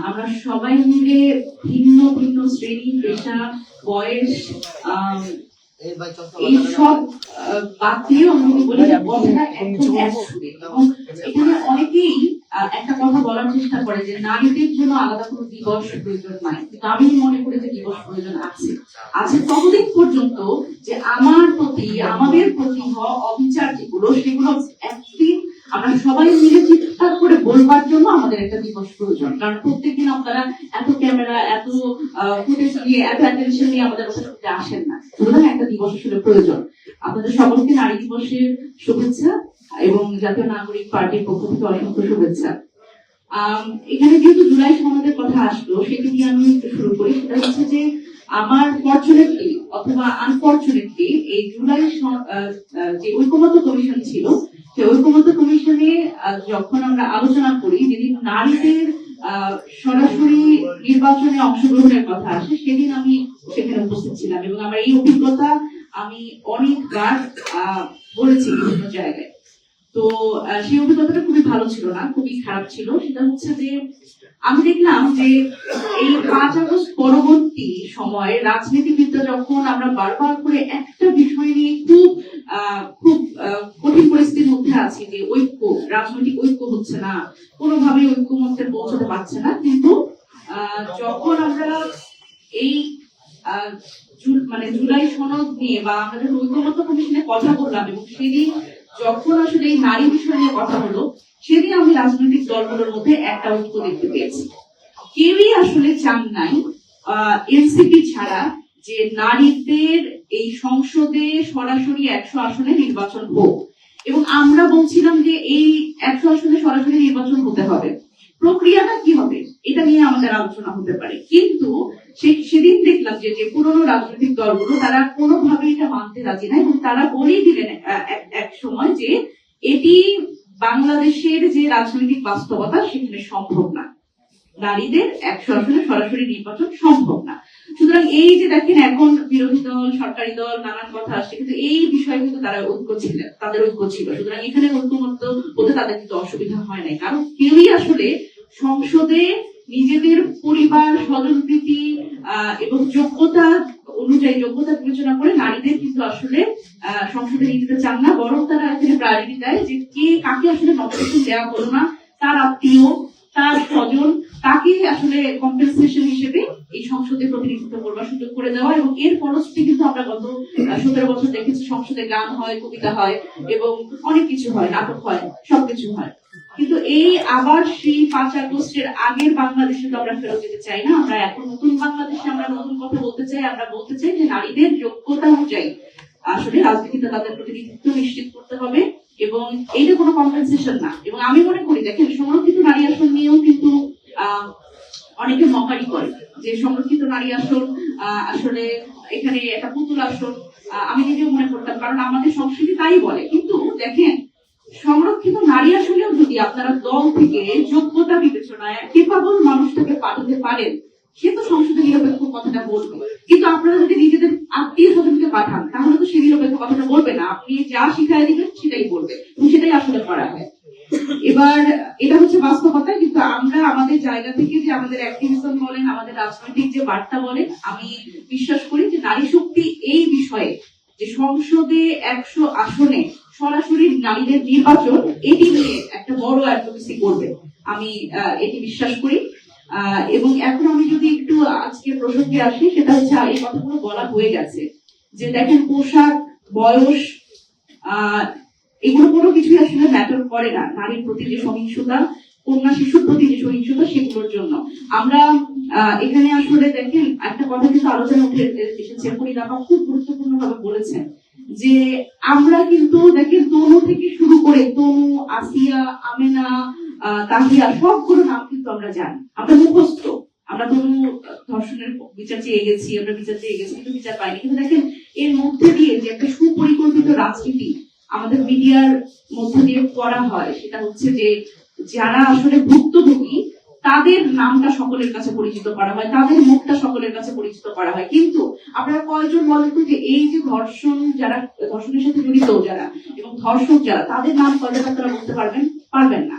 আমরা সবাই মিলে ভিন্ন ভিন্ন শ্রেণী, পেশা, বয়স এইসব বাদ দিয়ে আমি বলি যে কথাটা একদম এক সুরে। এবং এখানে অনেকেই একটা কথা বলার চেষ্টা করে যে নারীদের জন্য আলাদা কোনো দিবস প্রয়োজন নাই, কিন্তু আমি মনে করি যে দিবস প্রয়োজন আছে। ততদিন পর্যন্ত যে আমার প্রতি, আমাদের প্রতি হওয়া অবিচার যেগুলো, সেগুলো একদিন আমরা সবাই মিলে চিৎকার করে বলবার জন্য আমাদের একটা দিবস প্রয়োজন। কারণ প্রত্যেকদিন আপনারা এত ক্যামেরা, এত ফুটেজ নিয়ে, এত অ্যাটেনশন নিয়ে আমাদের কাছে আসেন না, সুতরাং একটা দিবস আসলে প্রয়োজন। আপনাদের সকলকে নারী দিবসের শুভেচ্ছা এবং জাতীয় নাগরিক পার্টির পক্ষ থেকে অসংখ্য শুভেচ্ছা। এখানে যেহেতু জুলাই সনদের কথা আসলো, সেটি দিয়ে আমি একটু শুরু করি। সেটা হচ্ছে যে আমার ফরচুনেটলি অথবা আনফরচুনেটলি এই জুলাই যে ঐকমত্য কমিশন ছিল, সেই ঐকমত্য কমিশনে যখন আমরা আলোচনা করি, যেদিন নারীদের সরাসরি নির্বাচনে অংশগ্রহণের কথা আসে, সেদিন আমি সেখানে উপস্থিত ছিলাম এবং আমার এই অভিজ্ঞতা আমি অনেকবার বলেছি বিভিন্ন জায়গায়। তো সেই অভিজ্ঞতাটা খুবই ভালো ছিল না, খুবই খারাপ ছিল। সেটা হচ্ছে যে আমি দেখলাম যে এই 5 আগস্ট পরবর্তী সময়ে রাজনীতিবিদরা যখন আমরা বারবার করে একটা বিষয় নিয়ে খুব কঠিন পরিস্থিতির মধ্যে আছি যে ঐক্য, রাজনৈতিক ঐক্য হচ্ছে না, কোনোভাবেই ঐক্যমত্যে পৌঁছাতে পারছে না, কিন্তু যখন আমরা এই জুলাই সনদ নিয়ে বা আমরা যখন ঐকমত্য কমিশনে কথা বললাম এবং সেদিন যখন আসলে এই নারী বিষয় নিয়ে কথা হলো, সেদিন আমি রাজনৈতিক দলগুলোর মধ্যে একটা ঐক্য দেখতে পেয়েছি। কেউই আসলে চান নাই এনসিপি ছাড়া যে নারীদের এই সংসদে সরাসরি 100 আসনে নির্বাচন হোক। এবং আমরা বলছিলাম যে এই 100 আসনে সরাসরি নির্বাচন হতে হবে, প্রক্রিয়াটা কি হবে এটা নিয়ে আমাদের আলোচনা হতে পারে। কিন্তু সেদিন দেখলাম যে পুরনো রাজনৈতিক দলগুলো তারা কোনোভাবে এটা মানতে রাজি না এবং তারা বলেই দিলেন এক সময় যে এটি বাংলাদেশের যে রাজনৈতিক বাস্তবতা, সেখানে সম্ভব না, নারীদের 100 আসনে সরাসরি নির্বাচন সম্ভব না। সুতরাং এই যে দেখেন এখন বিরোধী দল, সরকারি দল নানান কথা আসছে, কিন্তু এই বিষয়ে কিন্তু তারা ঐক্য ছিলেন, তাদের ঐক্য ছিল। সুতরাং এখানে ঐক্যমত্য হতে তাদের কিন্তু অসুবিধা হয় নাই, কারণ কেউই আসলে সংসদে নিজেদের পরিবার, স্বজনপ্রীতি এবং যোগ্যতা অনুযায়ী, যোগ্যতা বিবেচনা করে নারীদের কিন্তু আসলে সংসদে নিয়ে যেতে চান না, বরং তারা এখানে প্রায়োরিটি দেয় যে কে কাকে আসলে নমিনেশন দেওয়া হলো না, তার আত্মীয়, তার স্বজন, তাকে আসলে কম্পেনসেশন হিসেবে এই সংসদে প্রতিনিধিত্ব করবার সুযোগ করে দেওয়া। এবং এর ফলশ্রুতি কিন্তু আমরা গত 17 বছর দেখেছি, সংসদে গান হয়, কবিতা হয় এবং অনেক কিছু হয়, নাটক হয়, সবকিছু হয়। কিন্তু এই আবার সেই 5 আগস্টের আগের বাংলাদেশে তো আমরা ফেরত যেতে চাই না। আমরা এখন নতুন বাংলাদেশে আমরা নতুন কথা বলতে চাই। আমরা বলতে চাই যে নারীদের যোগ্যতা অনুযায়ী আসলে রাজনীতিতে তাদের প্রতিনিধিত্ব নিশ্চিত করতে হবে এবং এইটা কোনো কম্পেনসেশন না। এবং আমি মনে করি, দেখেন, সংরক্ষিত নারী আসন নিয়েও কিন্তু অনেকে মকারি করে যে সংরক্ষিত নারী আসন আসলে এখানে একটা পুতুল আসন। আমি নিজেও মনে করতাম, কারণ আমাদের সংস্কৃতি তাই বলে। কিন্তু দেখেন, সংরক্ষিত নারী আসলেও যদি আপনারা দল থেকে যোগ্যতা বিবেচনায় কেপাবল মানুষটাকে পাঠাতে পারেন, সে তো সংসদে নিরপেক্ষ কথাটা বলবে। কিন্তু আপনারা যদি নিজেদের আত্মীয় স্বজনকে পাঠান, তাহলে তো সে নিরপেক্ষ কথাটা বলবে না, আপনি যা শিখাই দিবেন সেটাই বলবে, এবং সেটাই আসলে করা হয়। এবার এটা হচ্ছে বাস্তবতা। কিন্তু আমরা আমাদের জায়গা থেকে যে আমাদের অ্যাক্টিভিজম বলেন, আমাদের রাজনৈতিক যে বার্তা বলেন, আমি বিশ্বাস করি যে নারী শক্তি এই বিষয়ে যে সংসদে 100 আসনে সরাসরি নারীদের নির্বাচন, এটি নিয়ে একটা বড় অ্যাডভোকেসি করবে, আমি এটি বিশ্বাস করি। এবং এখন আমি যদি একটু আজকের প্রসঙ্গে আসি, সেটা হচ্ছে এই কথাগুলো বলা হয়ে গেছে যে দেখেন, পোশাক, বয়স, এগুলো কোনো কিছুই আসলে ম্যাটার করে না নারীর প্রতি যে সহিংসতা, কন্যা শিশুর প্রতি যে সহিংসতা, সেগুলোর জন্য আমরা এখানে আসলে দেখেন একটা কথা কিন্তু আলোচনা উঠে এসেছে, পরিণামা খুব গুরুত্বপূর্ণ ভাবে বলেছেন যে আমরা কিন্তু দেখেন তনু থেকে শুরু করে তনু, আসিয়া, আমেনা, তাহিয়া, সবগুলো নাম কিন্তু আমরা জানি, আমরা মুখস্থ। আমরা তনু ধর্ষণের বিচার চেয়ে গেছি, আমরা বিচার চেয়ে গেছি, কিন্তু বিচার পাইনি। কিন্তু দেখেন, এর মধ্যে দিয়ে যে একটা সুপরিকল্পিত রাজনীতি আমাদের মিডিয়ার মধ্যে দিয়ে করা হয়, সেটা হচ্ছে যে যারা আসলে ভুক্তভোগী তাদের নামটা সকলের কাছে পরিচিত করা হয়, তাদের মুখটা সকলের কাছে পরিচিত করা হয়। কিন্তু আপনারা কয়জন বলেন তো যে এই যে ধর্ষণের সাথে জড়িত যারা এবং ধর্ষক যারা, তাদের নাম কয়জন আপনারা বলতে পারবেন না।